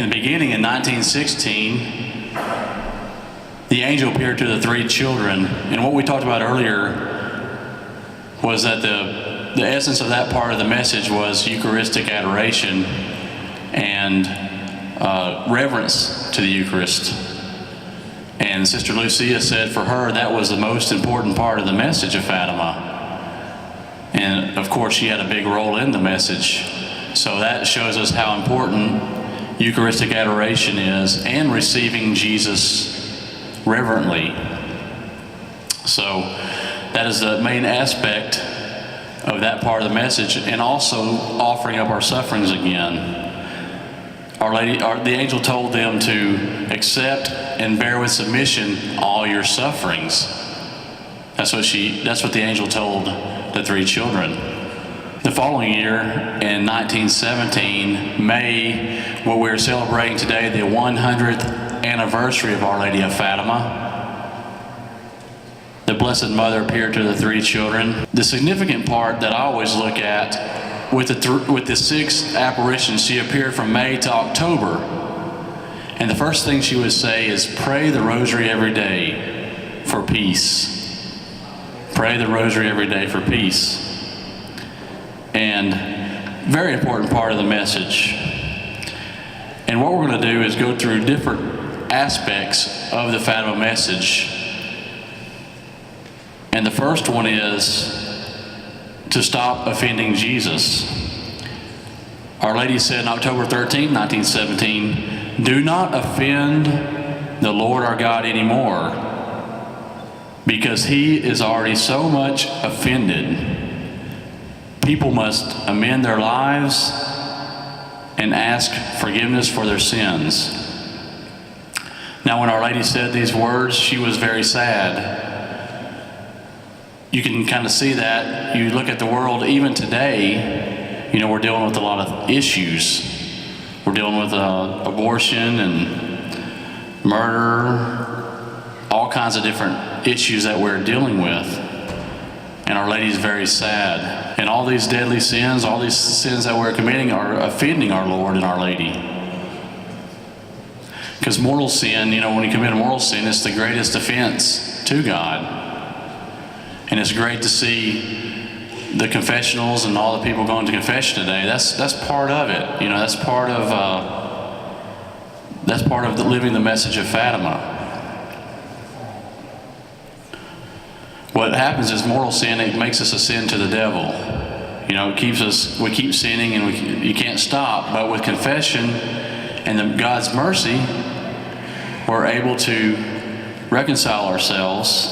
And beginning in 1916, the angel appeared to the three children. And what we talked about earlier was that the essence of that part of the message was Eucharistic adoration and reverence to the Eucharist. And Sister Lucia said for her that was the most important part of the message of Fatima. And of course she had a big role in the message. So that shows us how important Eucharistic adoration is, and receiving Jesus reverently. So that is the main aspect of that part of the message, and also offering up our sufferings again. The angel told them to accept and bear with submission all your sufferings. That's what the angel told the three children. The following year, in 1917, May, what we're celebrating today, the 100th anniversary of Our Lady of Fatima, the Blessed Mother appeared to the three children. The significant part that I always look at, with the sixth apparition, she appeared from May to October. And the first thing she would say is, pray the rosary every day for peace. Pray the rosary every day for peace. And very important part of the message. And what we're going to do is go through different aspects of the Fatima message. And the first one is to stop offending Jesus. Our Lady said on October 13, 1917, do not offend the Lord our God anymore, because He is already so much offended. People must amend their lives and ask forgiveness for their sins. Now, when Our Lady said these words, she was very sad. You can kind of see that. You look at the world even today, we're dealing with a lot of issues. We're dealing with abortion and murder, all kinds of different issues that we're dealing with. And Our Lady's very sad. And all these deadly sins, all these sins that we're committing are offending our Lord and Our Lady. Because mortal sin, when you commit a mortal sin, it's the greatest offense to God. And it's great to see the confessionals and all the people going to confession today. That's part of it. That's part of living the message of Fatima. What happens is mortal sin, it makes us a sin to the devil. We keep sinning and you can't stop. But with confession and God's mercy, we're able to reconcile ourselves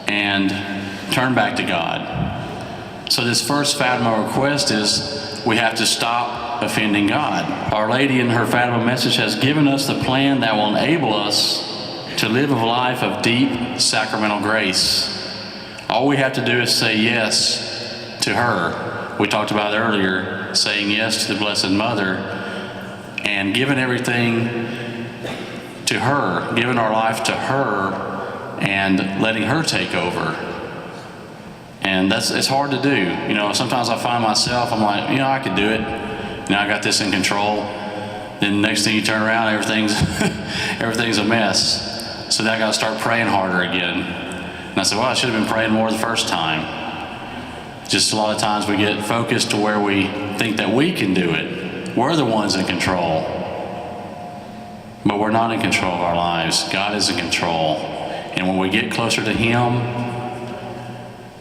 and turn back to God. So this first Fatima request is we have to stop offending God. Our Lady in her Fatima message has given us the plan that will enable us to live a life of deep sacramental grace. All we have to do is say yes to her. We talked about earlier, saying yes to the Blessed Mother and giving everything to her, giving our life to her and letting her take over. And it's hard to do. Sometimes I find myself, I'm like, I could do it. I got this in control. Then the next thing you turn around, everything's a mess. So then I got to start praying harder again. And I said, I should have been praying more the first time. Just a lot of times we get focused to where we think that we can do it. We're the ones in control. But we're not in control of our lives. God is in control. And when we get closer to Him,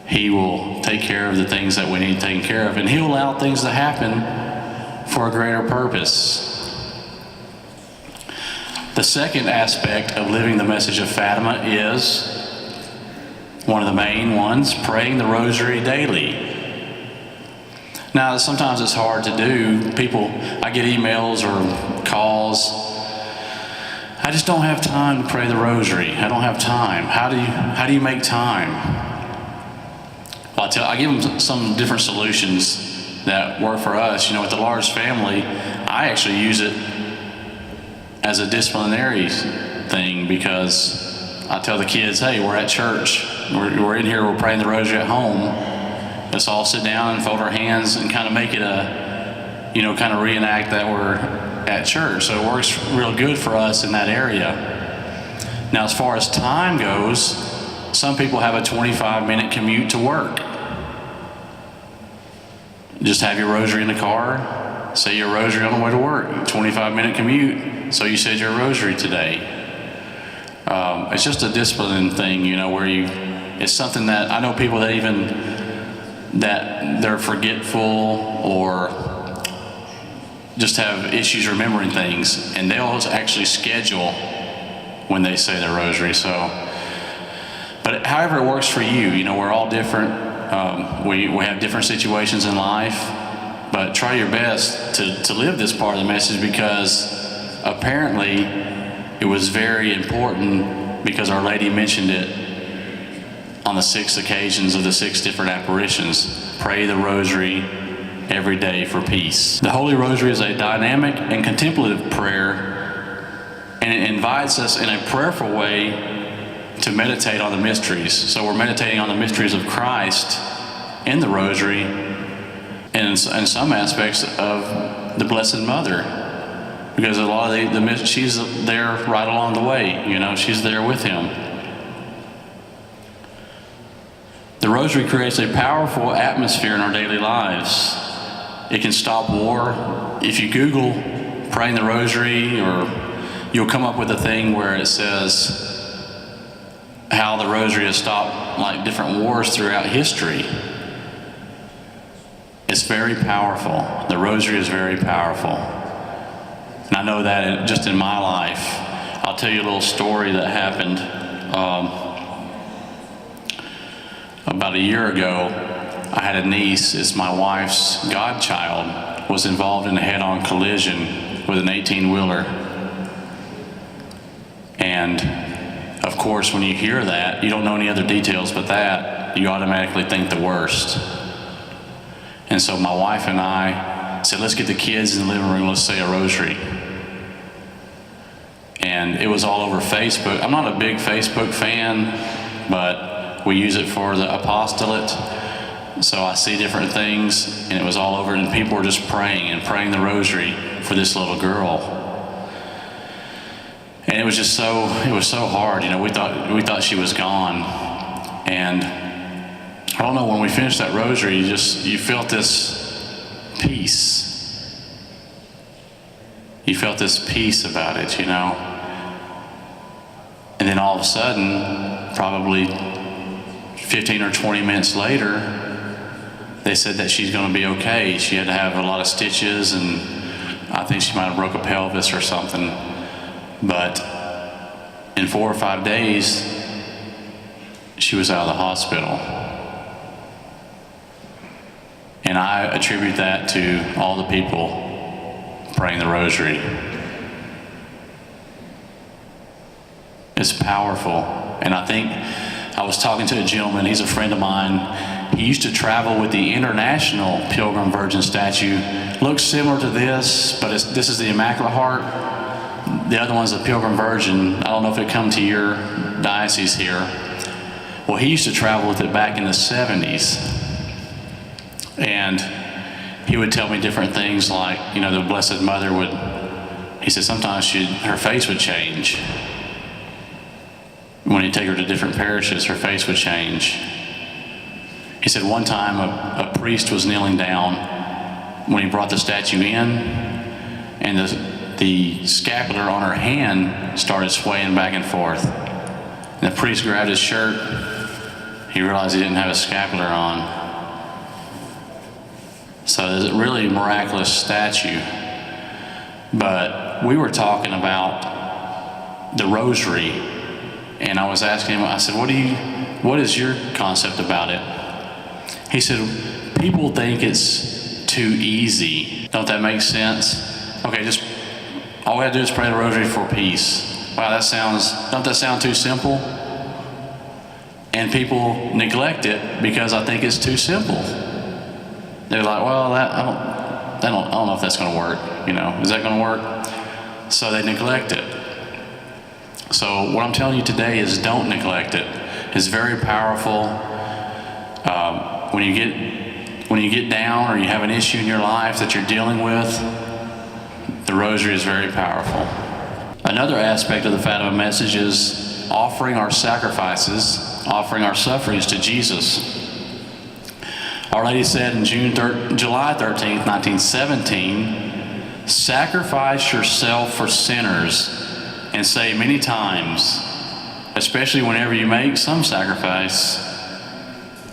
He will take care of the things that we need taken care of. And He'll allow things to happen for a greater purpose. The second aspect of living the message of Fatima is one of the main ones, praying the rosary daily. Now, sometimes it's hard to do. I get emails or calls. I just don't have time to pray the rosary. I don't have time. How do you make time? Well, I give them some different solutions that work for us. With the large family, I actually use it as a disciplinary thing, because I tell the kids, hey, we're at church. We're in here, we're praying the rosary at home. Let's all sit down and fold our hands and kind of make it kind of reenact that we're at church. So it works real good for us in that area. Now, as far as time goes, some people have a 25-minute commute to work. Just have your rosary in the car, say your rosary on the way to work, 25-minute commute, so you said your rosary today. It's just a discipline thing, where it's something that I know people that they're forgetful or just have issues remembering things, and they'll actually schedule when they say their rosary. So, but however it works for you, we're all different. We have different situations in life, but try your best to live this part of the message, because apparently it was very important, because Our Lady mentioned it on the 6 occasions of the 6 different apparitions. Pray the rosary every day for peace. The Holy Rosary is a dynamic and contemplative prayer, and it invites us in a prayerful way to meditate on the mysteries. So we're meditating on the mysteries of Christ in the Rosary, and in some aspects of the Blessed Mother, because a lot of she's there right along the way. She's there with him. The Rosary creates a powerful atmosphere in our daily lives. It can stop war. If you Google praying the Rosary, or you'll come up with a thing where it says how the Rosary has stopped different wars throughout history. It's very powerful. The Rosary is very powerful. And I know that just in my life. I'll tell you a little story that happened about a year ago. I had a niece, it's my wife's godchild, was involved in a head-on collision with an 18-wheeler. And of course, when you hear that, you don't know any other details but that, you automatically think the worst. And so my wife and I said, let's get the kids in the living room, let's say a rosary. And it was all over Facebook. I'm not a big Facebook fan, but we use it for the apostolate. So I see different things, and it was all over, and people were just praying the rosary for this little girl. And it was so hard. We thought she was gone. And I don't know, when we finished that rosary, you felt this peace. You felt this peace about it, And then all of a sudden, probably 15 or 20 minutes later, they said that she's going to be okay. She had to have a lot of stitches, and I think she might have broke a pelvis or something. But in 4 or 5 days, she was out of the hospital. And I attribute that to all the people praying the rosary. It's powerful. And I think I was talking to a gentleman, he's a friend of mine. He used to travel with the International Pilgrim Virgin statue. Looks similar to this, but this is the Immaculate Heart. The other one's the Pilgrim Virgin. I don't know if it come to your diocese here. Well, he used to travel with it back in the 70s. And he would tell me different things like, the Blessed Mother he said sometimes her face would change. When he'd take her to different parishes, her face would change. He said one time a priest was kneeling down when he brought the statue in, and the scapular on her hand started swaying back and forth. And the priest grabbed his shirt. He realized he didn't have a scapular on. So it's a really miraculous statue. But we were talking about the rosary, and I was asking him, I said, what is your concept about it? He said, people think it's too easy. Don't that make sense? Okay, all we have to do is pray the rosary for peace. Wow, don't that sound too simple? And people neglect it because I think it's too simple. They're like, well, I don't know if that's going to work. Is that going to work? So they neglect it. So what I'm telling you today is don't neglect it. It's very powerful. When you get when you get down or you have an issue in your life that you're dealing with, the rosary is very powerful. Another aspect of the Fatima message is offering our sacrifices, offering our sufferings to Jesus. Our Lady said in July 13th, 1917, "Sacrifice yourself for sinners," and say many times, especially whenever you make some sacrifice,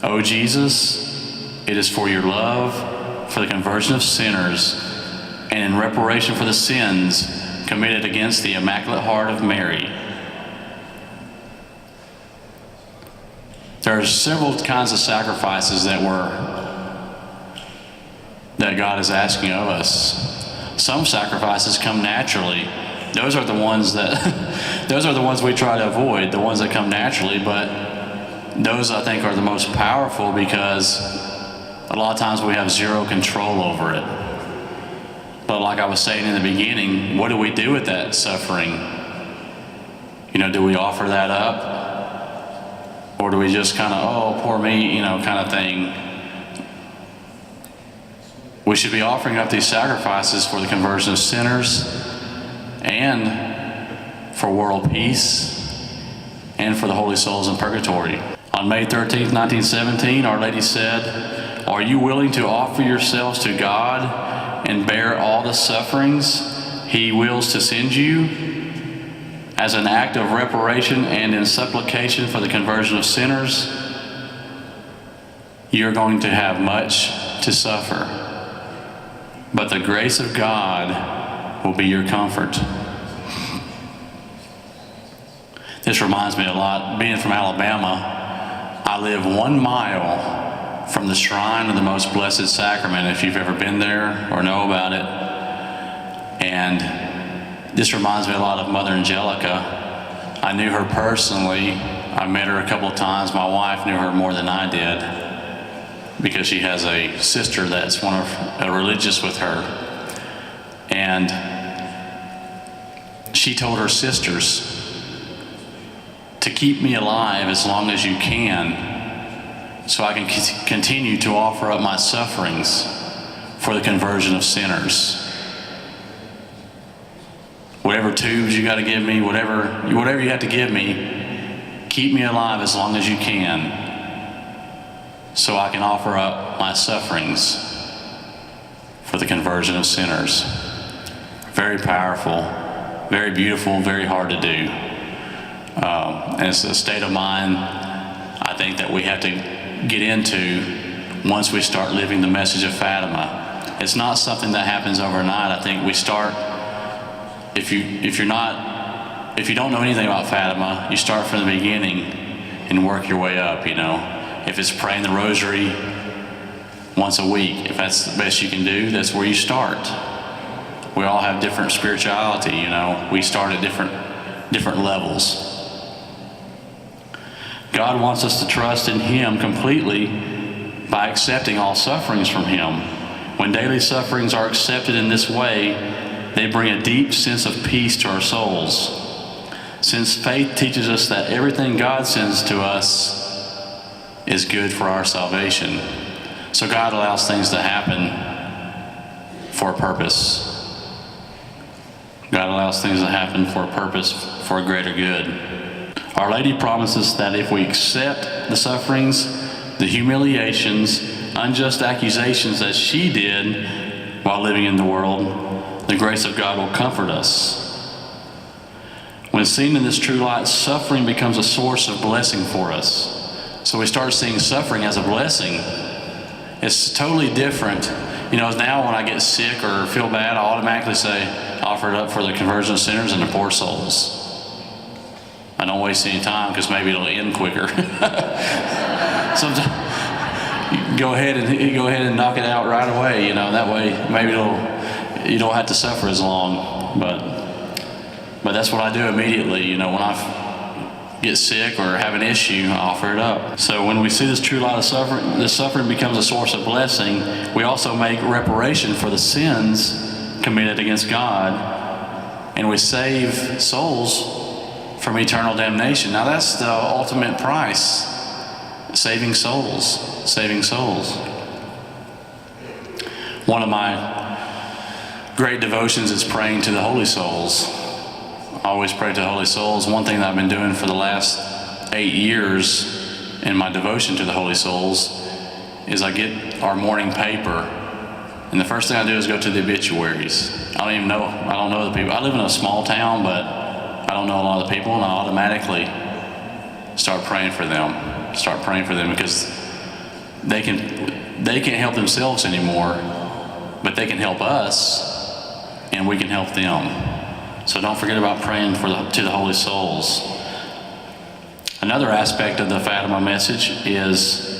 "O Jesus, it is for your love, for the conversion of sinners, and in reparation for the sins committed against the Immaculate Heart of Mary." There are several kinds of sacrifices that God is asking of us. Some sacrifices come naturally. Those are the ones we try to avoid, the ones that come naturally, but those I think are the most powerful because a lot of times we have zero control over it. But like I was saying in the beginning, what do we do with that suffering? Do we offer that up? Or do we just kind of, oh, poor me, kind of thing? We should be offering up these sacrifices for the conversion of sinners and for world peace and for the holy souls in purgatory. On May 13th, 1917, Our Lady said, "Are you willing to offer yourselves to God and bear all the sufferings He wills to send you as an act of reparation and in supplication for the conversion of sinners? You're going to have much to suffer, but the grace of God will be your comfort." This reminds me a lot. Being from Alabama, I live 1 mile from the shrine of the Most Blessed Sacrament, if you've ever been there or know about it. And this reminds me a lot of Mother Angelica. I knew her personally. I met her a couple of times. My wife knew her more than I did because she has a sister that's a religious with her. And she told her sisters to keep me alive as long as you can so I can continue to offer up my sufferings for the conversion of sinners. Whatever tubes you got to give me, whatever you have to give me, keep me alive as long as you can so I can offer up my sufferings for the conversion of sinners. Very powerful, very beautiful, very hard to do. And it's a state of mind I think that we have to get into once we start living the message of Fatima. It's not something that happens overnight. I think we start, if you don't know anything about Fatima, you start from the beginning and work your way up, If it's praying the rosary once a week, if that's the best you can do, that's where you start. We all have different spirituality, We start at different levels. God wants us to trust in Him completely by accepting all sufferings from Him. When daily sufferings are accepted in this way, they bring a deep sense of peace to our souls. Since faith teaches us that everything God sends to us is good for our salvation. So God allows things to happen for a purpose. God allows things to happen for a purpose, for a greater good. Our Lady promises that if we accept the sufferings, the humiliations, unjust accusations that she did while living in the world, the grace of God will comfort us. When seen in this true light, suffering becomes a source of blessing for us. So we start seeing suffering as a blessing. It's totally different. Now when I get sick or feel bad, I automatically say, offer it up for the conversion of sinners and the poor souls. I don't waste any time because maybe it'll end quicker. Sometimes you can go ahead and knock it out right away. That way maybe you don't have to suffer as long. But that's what I do immediately. When I get sick or have an issue, I offer it up. So when we see this true light of suffering, this suffering becomes a source of blessing. We also make reparation for the sins committed against God, and we save souls from eternal damnation. Now that's the ultimate price, saving souls. One of my great devotions is praying to the holy souls. I always pray to the holy souls. One thing that I've been doing for the last 8 years in my devotion to the holy souls is I get our morning paper, and the first thing I do is go to the obituaries. I don't know the people. I live in a small town, but I don't know a lot of the people, and I automatically start praying for them because they can't help themselves anymore, but they can help us, and we can help them. So don't forget about praying to the holy souls. Another aspect of the Fatima message is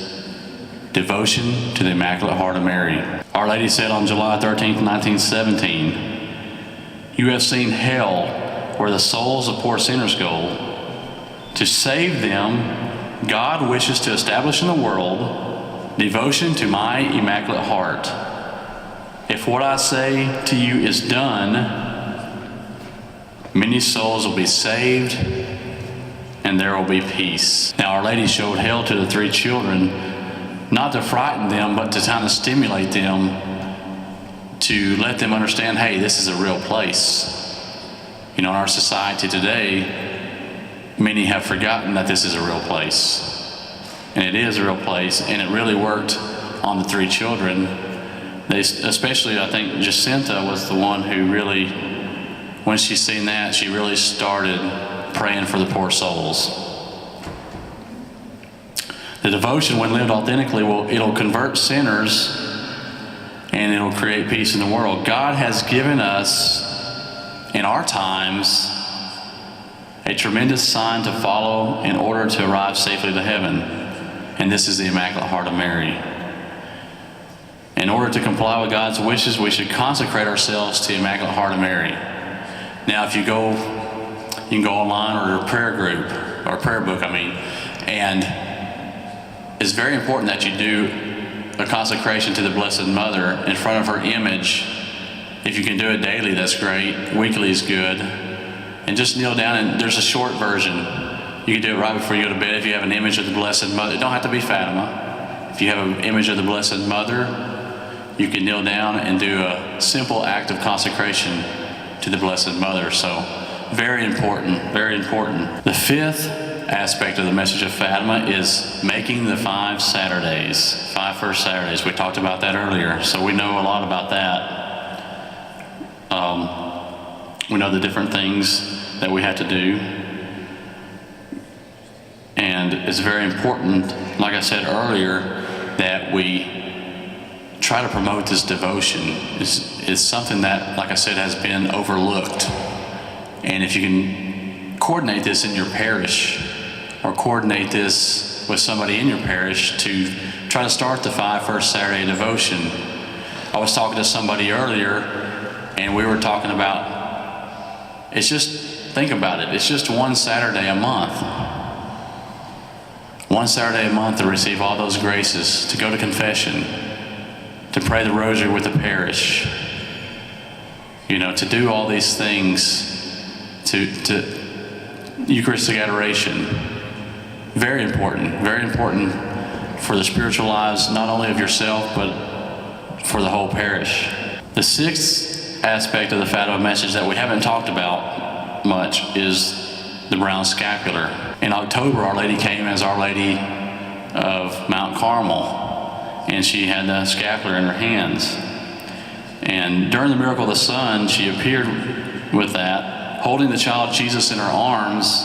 devotion to the Immaculate Heart of Mary. Our Lady said on July 13th, 1917, "You have seen hell where the souls of poor sinners go. To save them, God wishes to establish in the world devotion to my Immaculate Heart. If what I say to you is done, many souls will be saved and there will be peace." Now, Our Lady showed hell to the 3 children, not to frighten them, but to kind of stimulate them, to let them understand, hey, this is a real place. You know, in our society today, many have forgotten that this is a real place. And it is a real place, and it really worked on the 3 children. Especially, I think Jacinta was the one who really, when she seen that, she really started praying for the poor souls. The devotion, when lived authentically, it'll convert sinners and it'll create peace in the world. God has given us, in our times, a tremendous sign to follow in order to arrive safely to heaven, and this is the Immaculate Heart of Mary. In order to comply with God's wishes, we should consecrate ourselves to the Immaculate Heart of Mary. Now, if you can go online or a prayer group, or a prayer book, and it's very important that you do a consecration to the Blessed Mother in front of her image. If you can do it daily, that's great. Weekly is good. And just kneel down, and there's a short version. You can do it right before you go to bed if you have an image of the Blessed Mother. It don't have to be Fatima. If you have an image of the Blessed Mother, you can kneel down and do a simple act of consecration to the Blessed Mother. So, very important, very important. The 5th aspect of the message of Fatima is making the 5 Saturdays, 5 first Saturdays. We talked about that earlier, so we know a lot about that. We know the different things that we have to do. And it's very important, like I said earlier, that we try to promote this devotion. It's something that, like I said, has been overlooked. And if you can coordinate this in your parish, or coordinate this with somebody in your parish to try to start the 5 first Saturday devotion. I was talking to somebody earlier, and we were talking about, think about it, it's just 1 Saturday a month. 1 Saturday a month to receive all those graces, to go to confession, to pray the rosary with the parish, to do all these things, to Eucharistic adoration. Very important for the spiritual lives, not only of yourself, but for the whole parish. The 6th aspect of the Fatima message that we haven't talked about much is the brown scapular. In October, Our Lady came as Our Lady of Mount Carmel, and she had the scapular in her hands. And during the miracle of the sun, she appeared with that, holding the child Jesus in her arms,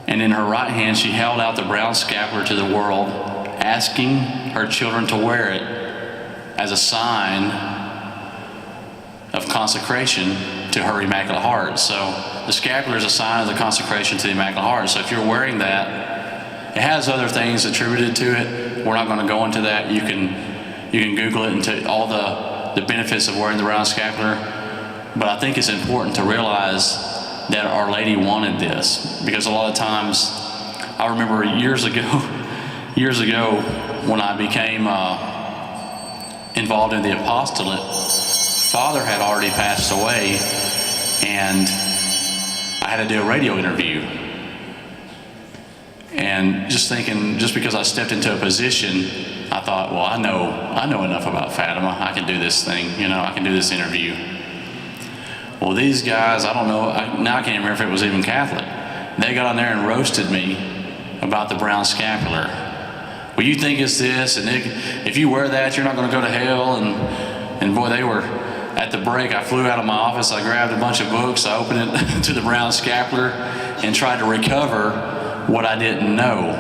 and in her right hand she held out the brown scapular to the world, asking her children to wear it as a sign of consecration to her Immaculate Heart. So the scapular is a sign of the consecration to the Immaculate Heart. So if you're wearing that, it has other things attributed to it. We're not going to go into that. You can Google it into all the benefits of wearing the brown scapular. But I think it's important to realize that Our Lady wanted this, because a lot of times, I remember years ago when I became involved in the apostolate, Father had already passed away, and I had to do a radio interview. And just thinking, just because I stepped into a position I thought, well, I know enough about Fatima. I can do this thing, I can do this interview. Well, these guys, I don't know, now I can't remember if it was even Catholic. They got on there and roasted me about the brown scapular. Well, you think it's this, and if you wear that, you're not going to go to hell. And boy, they were, at the break, I flew out of my office, I grabbed a bunch of books, I opened it to the brown scapular and tried to recover what I didn't know.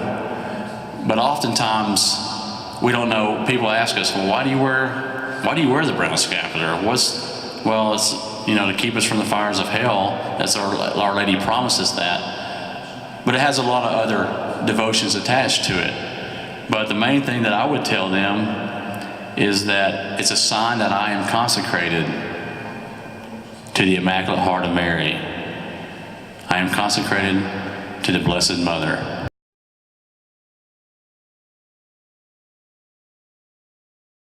But oftentimes, we don't know. People ask us, well, why do you wear the brown scapular? Well, it's, to keep us from the fires of hell. That's Our Lady promises that. But it has a lot of other devotions attached to it. But the main thing that I would tell them is that it's a sign that I am consecrated to the Immaculate Heart of Mary. I am consecrated to the Blessed Mother.